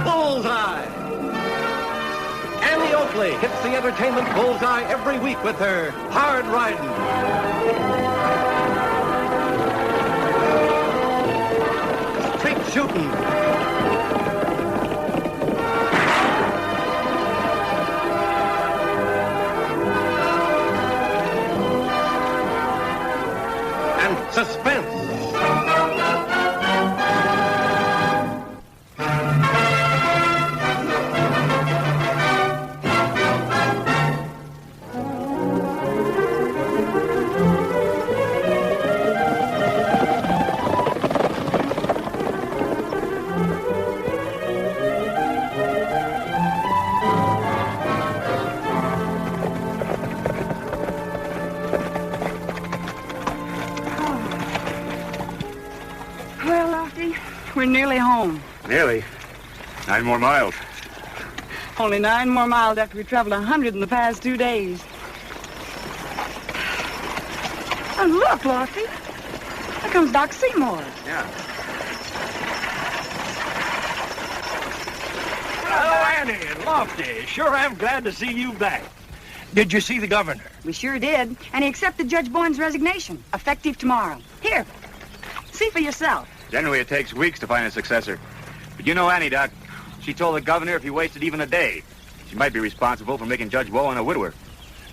Bullseye! Annie Oakley hits the entertainment bullseye every week with her hard riding. Straight shooting. And suspense. We're nearly home. Nearly? 9 more miles. Only 9 more miles after we traveled 100 in the past 2 days. And look, Lofty. There comes Doc Seymour. Yeah. Hello, Annie and Lofty. Sure am glad to see you back. Did you see the governor? We sure did. And he accepted Judge Boyne's resignation, effective tomorrow. Here, see for yourself. Generally, it takes weeks to find a successor. But you know Annie, Doc. She told the governor if he wasted even a day, she might be responsible for making Judge Bowen a widower.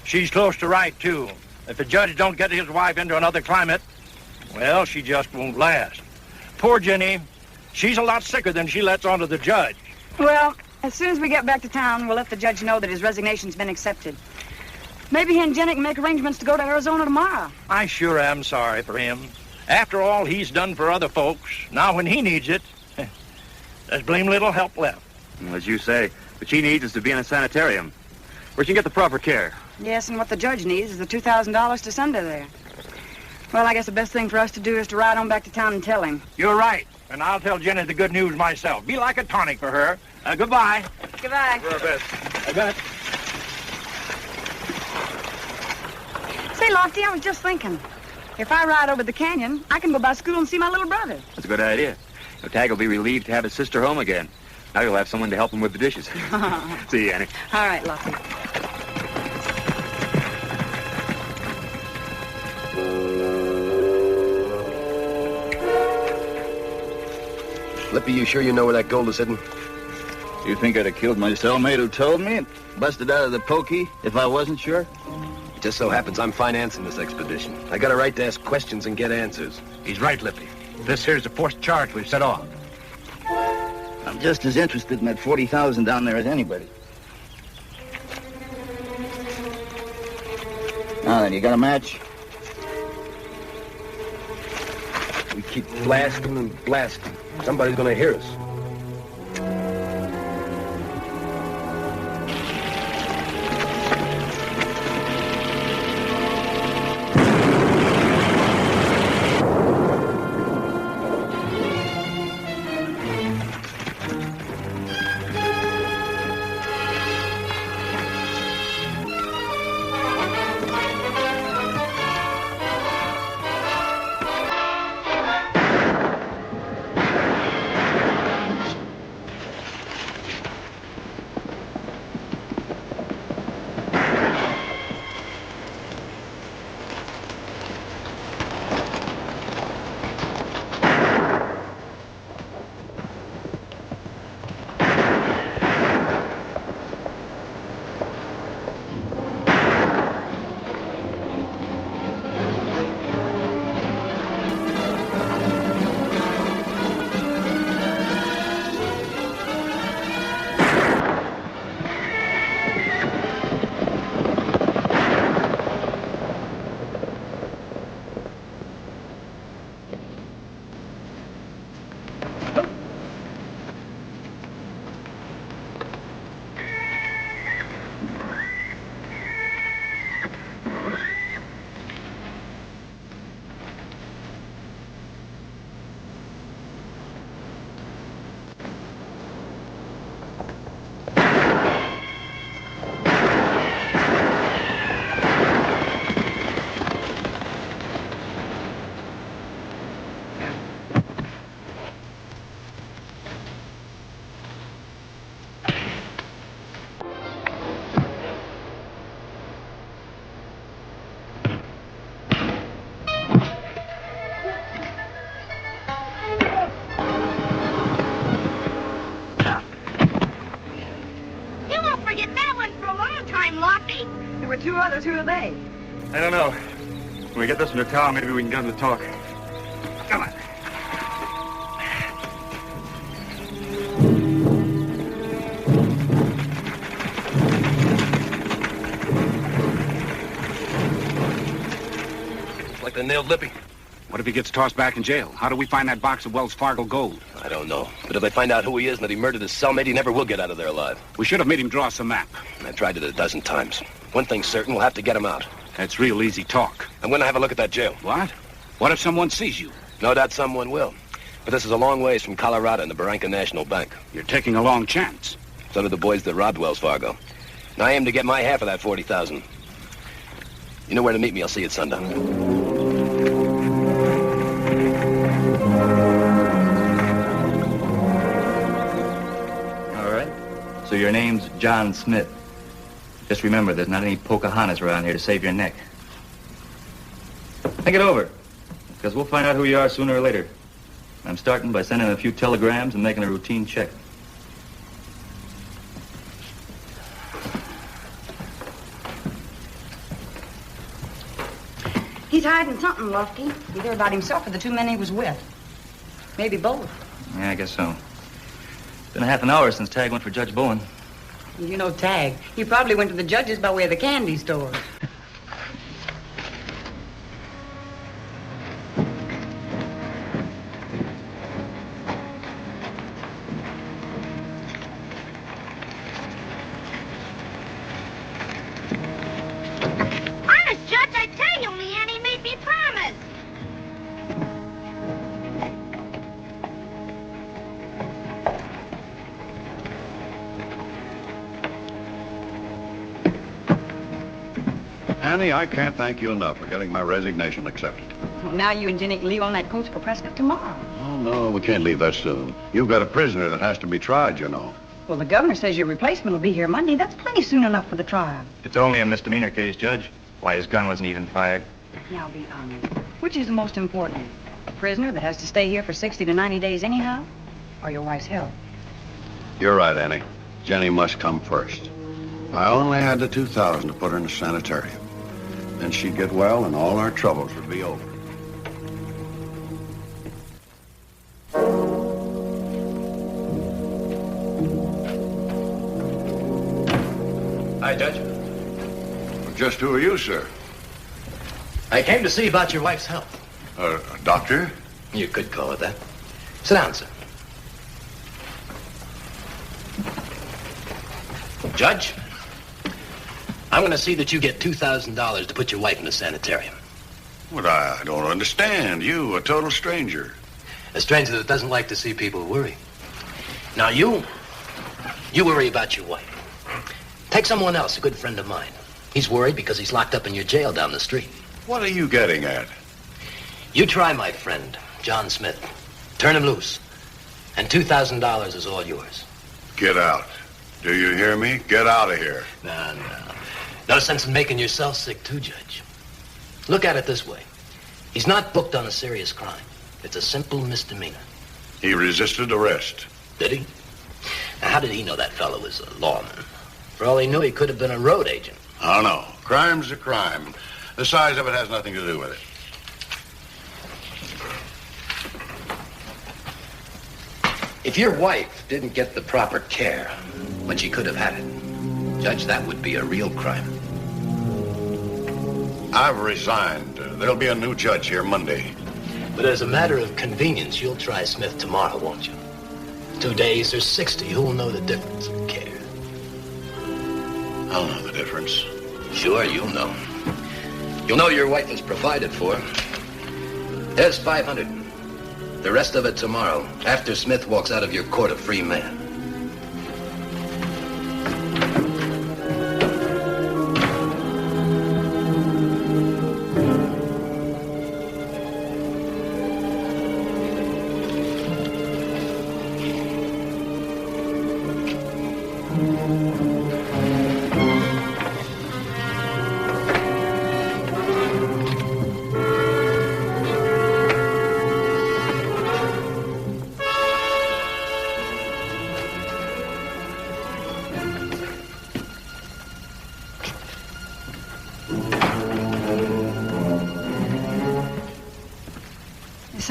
She's close to right, too. If the judge don't get his wife into another climate, well, she just won't last. Poor Jenny. She's a lot sicker than she lets on to the judge. Well, as soon as we get back to town, we'll let the judge know that his resignation's been accepted. Maybe he and Jenny can make arrangements to go to Arizona tomorrow. I sure am sorry for him. After all he's done for other folks, now when he needs it, there's blame little help left. Well, as you say, what she needs is to be in a sanitarium, where she can get the proper care. Yes, and what the judge needs is the $2,000 to send her there. Well, I guess the best thing for us to do is to ride on back to town and tell him. You're right, and I'll tell Jenny the good news myself. Be like a tonic for her. Goodbye. Goodbye. Do our best. I bet. Say, Lofty, I was just thinking. If I ride over the canyon, I can go by school and see my little brother. That's a good idea. Tag will be relieved to have his sister home again. Now you'll have someone to help him with the dishes. See you, Annie. All right, Lofty. Lippy, you sure you know where that gold is hidden? You think I'd have killed my cellmate who told me and busted out of the pokey if I wasn't sure? It just so happens I'm financing this expedition. I got a right to ask questions and get answers. He's right, Lippy. This here's the fourth charge we've set off. I'm just as interested in that 40,000 down there as anybody. Now then, you got a match? We keep blasting and blasting. Somebody's gonna hear us. fellas, who are they? I don't know. When we get this one to town, maybe we can get them to talk. Come on. Like they nailed Lippy. What if he gets tossed back in jail? How do we find that box of Wells Fargo gold? I don't know. But if they find out who he is and that he murdered his cellmate, he never will get out of there alive. We should have made him draw us a map. I tried it a dozen times. One thing's certain, we'll have to get him out. That's real easy talk. I'm going to have a look at that jail. What? What if someone sees you? No doubt someone will. But this is a long ways from Colorado and the Barranca National Bank. You're taking a long chance. So did the boys that robbed Wells Fargo. And I aim to get my half of that $40,000. You know where to meet me. I'll see you at sundown. So your name's John Smith. Just remember, there's not any Pocahontas around here to save your neck. Think it over, because we'll find out who you are sooner or later. I'm starting by sending a few telegrams and making a routine check. He's hiding something, Lofty. Either about himself or the two men he was with. Maybe both. Yeah, I guess so. Been a half an hour since Tag went for Judge Bowen. You know Tag. He probably went to the judge's by way of the candy store. Honest, Judge, I tell you, me Annie made me promise. Annie, I can't thank you enough for getting my resignation accepted. Well, now you and Jenny can leave on that coach for Prescott tomorrow. Oh, no, we can't leave that soon. You've got a prisoner that has to be tried, you know. Well, the governor says your replacement will be here Monday. That's plenty soon enough for the trial. It's only a misdemeanor case, Judge. Why, his gun wasn't even fired. Now, be honest. Which is the most important? A prisoner that has to stay here for 60 to 90 days anyhow? Or your wife's health? You're right, Annie. Jenny must come first. I only had the $2,000 to put her in the sanitarium. Then she'd get well and all our troubles would be over. Hi, Judge. Just who are you, sir? I came to see about your wife's health. A doctor? You could call it that. Sit down, sir. Judge, I'm going to see that you get $2,000 to put your wife in the sanitarium. What, I don't understand. You, a total stranger. A stranger that doesn't like to see people worry. Now, you worry about your wife. Take someone else, a good friend of mine. He's worried because he's locked up in your jail down the street. What are you getting at? You try my friend, John Smith. Turn him loose. And $2,000 is all yours. Get out. Do you hear me? Get out of here. No. No sense in making yourself sick, too, Judge. Look at it this way. He's not booked on a serious crime. It's a simple misdemeanor. He resisted arrest. Did he? Now, how did he know that fellow was a lawman? For all he knew, he could have been a road agent. Oh, no. Crime's a crime. The size of it has nothing to do with it. If your wife didn't get the proper care when she could have had it, Judge, that would be a real crime. I've resigned. There'll be a new judge here Monday. But as a matter of convenience, you'll try Smith tomorrow, won't you? 2 days or 60, who'll know the difference in care? I'll know the difference. Sure, you'll know. You'll know your wife is provided for. There's $500. The rest of it tomorrow, after Smith walks out of your court a free man.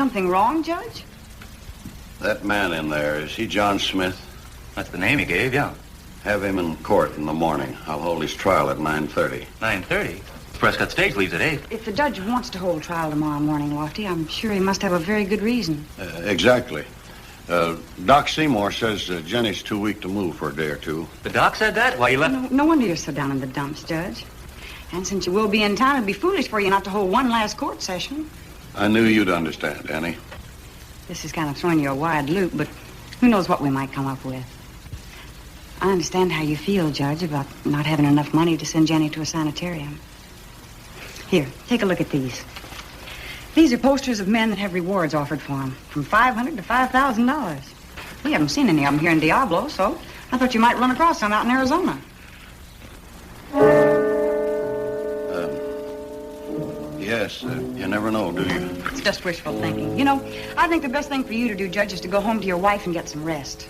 something wrong, Judge? That man in there, is he John Smith? That's the name he gave, yeah. Have him in court in the morning. I'll hold his trial at 9:30. 9:30? Prescott Stage leaves at 8. If the judge wants to hold trial tomorrow morning, Lofty, I'm sure he must have a very good reason. Exactly. Doc Seymour says Jenny's too weak to move for a day or two. The doc said that? Why, you left... No wonder you're so down in the dumps, Judge. And since you will be in town, it'd be foolish for you not to hold one last court session. I knew you'd understand, Annie. This is kind of throwing you a wide loop, but who knows what we might come up with. I understand how you feel, Judge, about not having enough money to send Jenny to a sanitarium. Here, take a look at these. These are posters of men that have rewards offered for them, from $500 to $5,000. We haven't seen any of them here in Diablo, so I thought you might run across some out in Arizona. Yes, you never know, do you? It's just wishful thinking. You know, I think the best thing for you to do, Judge, is to go home to your wife and get some rest.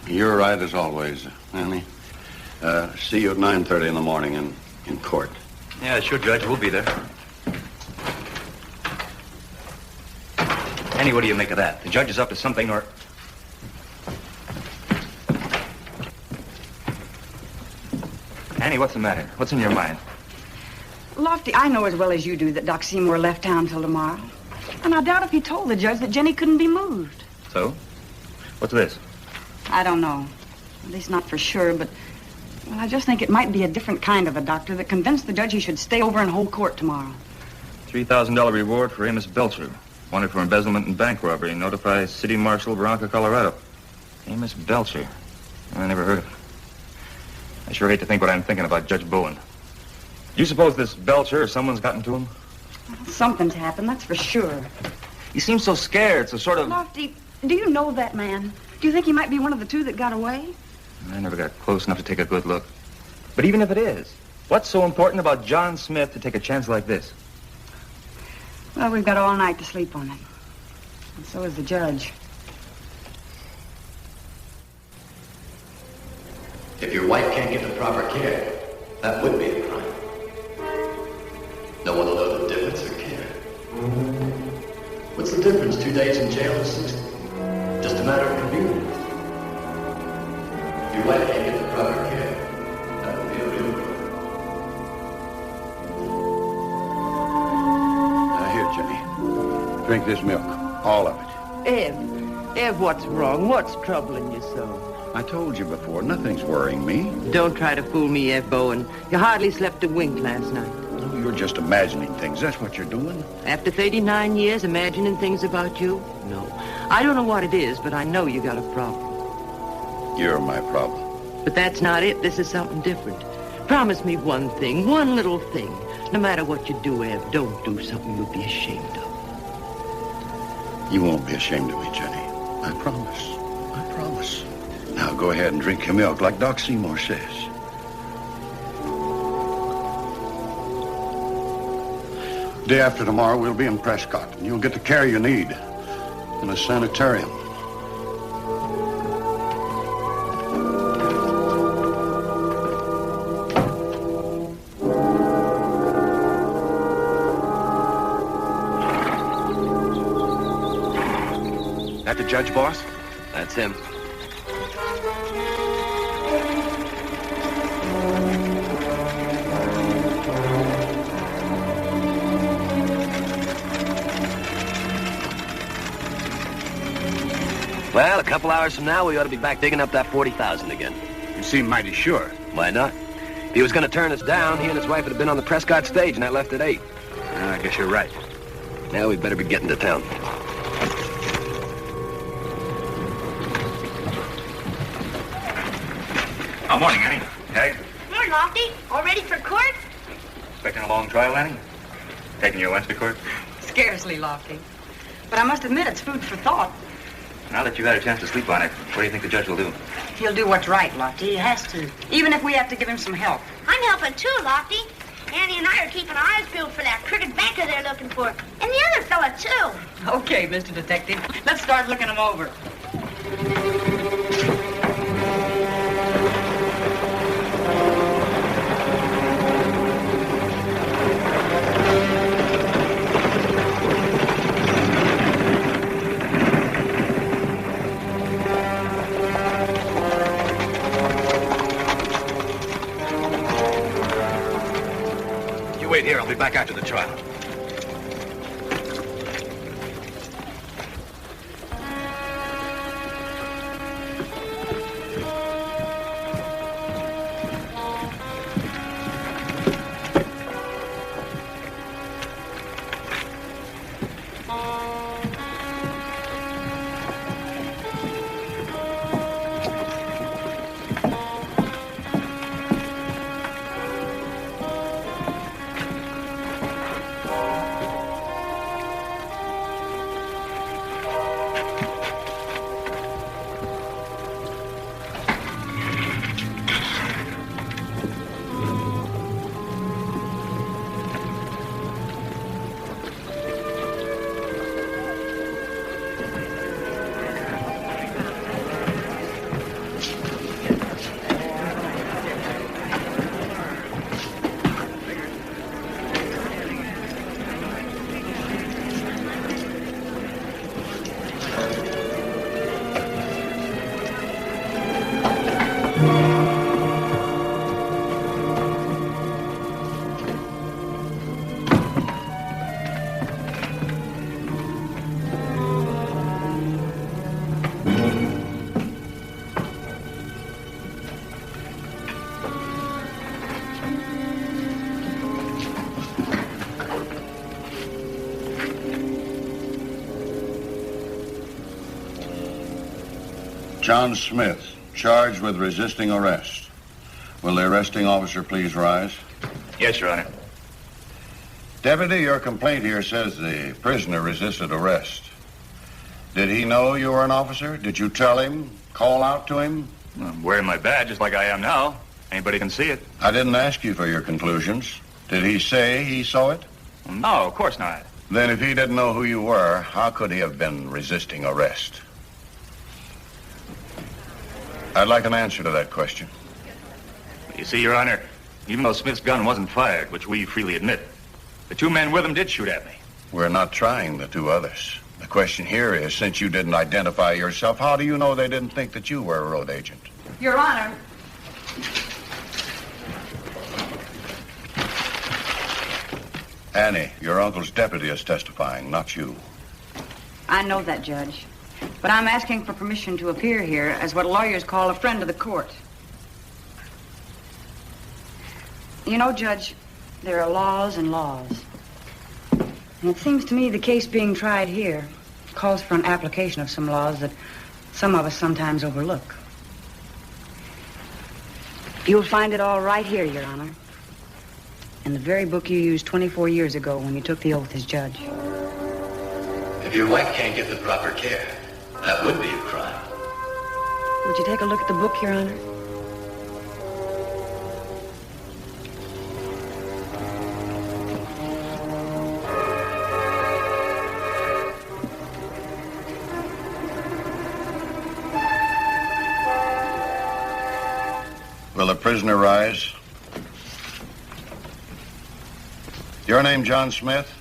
You're right as always, Annie. See you at 9:30 in the morning in court. Yeah, sure, Judge. We'll be there. Annie, what do you make of that? The judge is up to something, or... Annie, what's the matter? What's in your mind? Lofty, I know as well as you do that Doc Seymour left town till tomorrow. And I doubt if he told the judge that Jenny couldn't be moved. So? What's this? I don't know. At least not for sure, but... Well, I just think it might be a different kind of a doctor that convinced the judge he should stay over and hold court tomorrow. $3,000 reward for Amos Belcher. Wanted for embezzlement and bank robbery. Notify City Marshal, Bronca, Colorado. Amos Belcher. I never heard of him. I sure hate to think what I'm thinking about Judge Bowen. Do you suppose this Belcher or someone's gotten to him? Well, something's happened, that's for sure. He seems so scared, so sort of... Lofty, do you know that man? Do you think he might be one of the two that got away? I never got close enough to take a good look. But even if it is, what's so important about John Smith to take a chance like this? Well, we've got all night to sleep on it. And so is the judge. If your wife can't get the proper care, that would be a crime. No one will know the difference or care. What's the difference? 2 days in jail or 60? Just a matter of convenience. If your wife can't get the proper care, that would be a real crime. Now, here, Jenny. Drink this milk. All of it. Ev, what's wrong? What's troubling you so? I told you before, nothing's worrying me. Don't try to fool me, Ev Bowen. You hardly slept a wink last night. No, you're just imagining things. That's what you're doing. After 39 years, imagining things about you? No. I don't know what it is, but I know you got a problem. You're my problem. But that's not it. This is something different. Promise me one thing, one little thing. No matter what you do, Ev, don't do something you'll be ashamed of. You won't be ashamed of me, Jenny. I promise. I promise. Now go ahead and drink your milk like Doc Seymour says. Day after tomorrow, we'll be in Prescott, and you'll get the care you need in a sanitarium. That the judge, boss? That's him. Well, a couple hours from now, we ought to be back digging up that 40,000 again. You seem mighty sure. Why not? If he was going to turn us down, he and his wife would have been on the Prescott stage, and that left at 8. I guess you're right. Now we'd better be getting to town. Oh, morning, Annie. Hey, Morning, Lofty. All ready for court? expecting a long trial, Annie? Taking your Wednesday court? Scarcely, Lofty. But I must admit it's food for thought. Now that you've had a chance to sleep on it, what do you think the judge will do? He'll do what's right, Lofty. He has to. Even if we have to give him some help. I'm helping too, Lofty. Annie and I are keeping our eyes peeled for that crooked banker they're looking for. And the other fella, too. Okay, Mr. Detective. Let's start looking them over. back after the trial. John Smith, charged with resisting arrest. Will the arresting officer please rise? Yes, Your Honor. Deputy, your complaint here says the prisoner resisted arrest. Did he know you were an officer? Did you tell him? Call out to him? I'm wearing my badge just like I am now. Anybody can see it. I didn't ask you for your conclusions. Did he say he saw it? Well, no, of course not. Then if he didn't know who you were, how could he have been resisting arrest? I'd like an answer to that question. You see, Your Honor, even though Smith's gun wasn't fired, which we freely admit, the two men with him did shoot at me. We're not trying the two others. The question here is, since you didn't identify yourself, how do you know they didn't think that you were a road agent? Your Honor. Annie, your uncle's deputy is testifying, not you. I know that, Judge. But I'm asking for permission to appear here as what lawyers call a friend of the court. You know, Judge, there are laws and laws. And it seems to me the case being tried here calls for an application of some laws that some of us sometimes overlook. You'll find it all right here, Your Honor. In the very book you used 24 years ago when you took the oath as judge. If your wife can't get the proper care, that would be a crime. Would you take a look at the book, Your Honor? Will the prisoner rise? Your name, John Smith?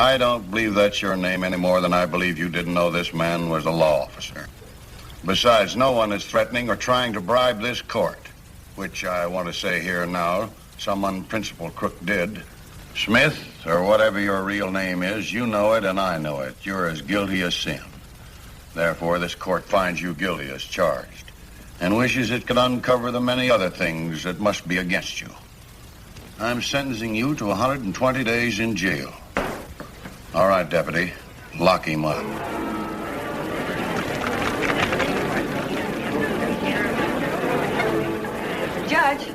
I don't believe that's your name any more than I believe you didn't know this man was a law officer. Besides, no one is threatening or trying to bribe this court, which I want to say here now, some unprincipled crook did. Smith, or whatever your real name is, you know it and I know it. You're as guilty as sin. Therefore, this court finds you guilty as charged and wishes it could uncover the many other things that must be against you. I'm sentencing you to 120 days in jail. All right, Deputy, lock him up. Judge.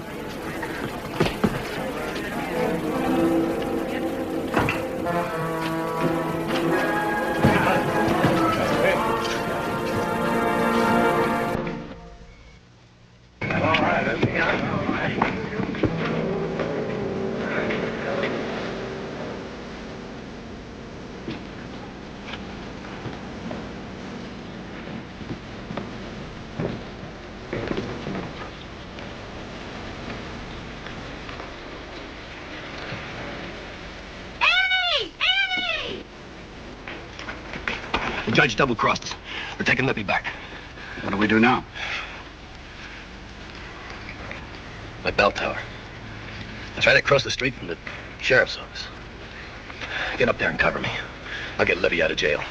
The judge double-crossed us. They're taking Lippy back. What do we do now? My bell tower. It's right across the street from the sheriff's office. Get up there and cover me. I'll get Libby out of jail.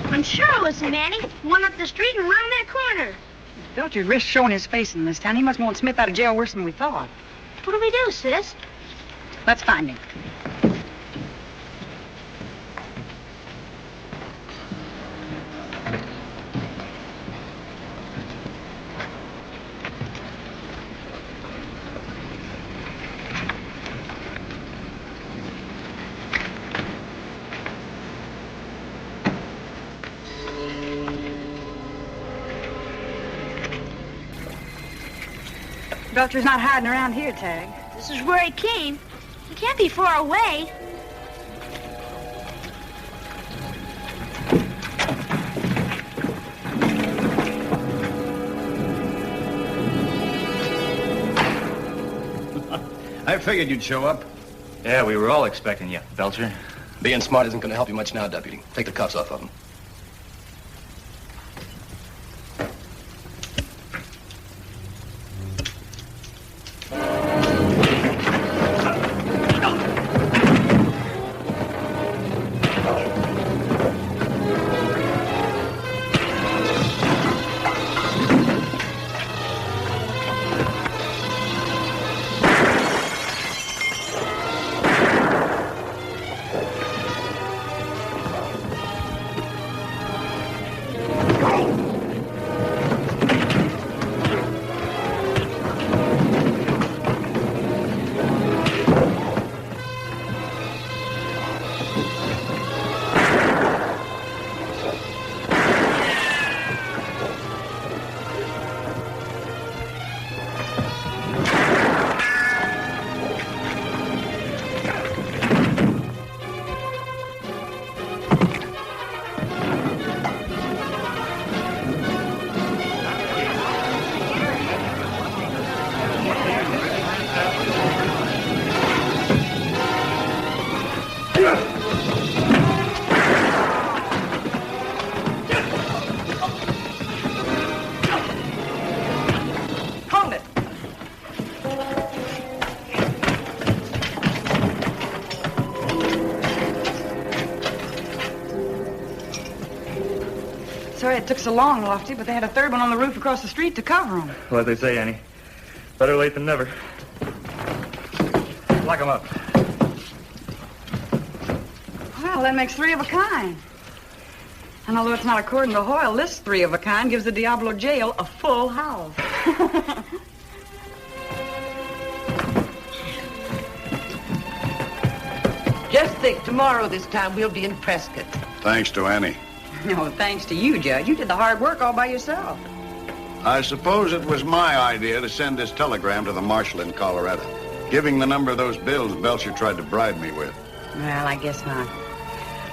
I'm sure it was Manny. One up the street and around that corner. Belcher's risk showing his face in this town. He must want Smith out of jail worse than we thought. What do we do, sis? Let's find him. Belcher's not hiding around here, Tag. This is where he came. He can't be far away. I figured you'd show up. Yeah, we were all expecting you, Belcher. Being smart isn't going to help you much now, Deputy. Take the cuffs off of him. Sorry it took so long, Lofty, but they had a third one on the roof across the street to cover them. What they say, Annie? Better late than never. Lock them up. Well, that makes three of a kind. And although it's not according to Hoyle, this three of a kind gives the Diablo jail a full house. Just think, tomorrow this time we'll be in Prescott. Thanks to Annie. No, thanks to you, Judge. You did the hard work all by yourself. I suppose it was my idea to send this telegram to the marshal in Colorado, giving the number of those bills Belcher tried to bribe me with. Well, I guess not.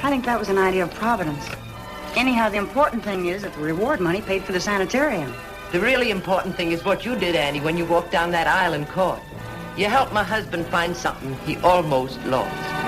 I think that was an idea of Providence. Anyhow, the important thing is that the reward money paid for the sanitarium. The really important thing is what you did, Annie, when you walked down that aisle in court. You helped my husband find something he almost lost.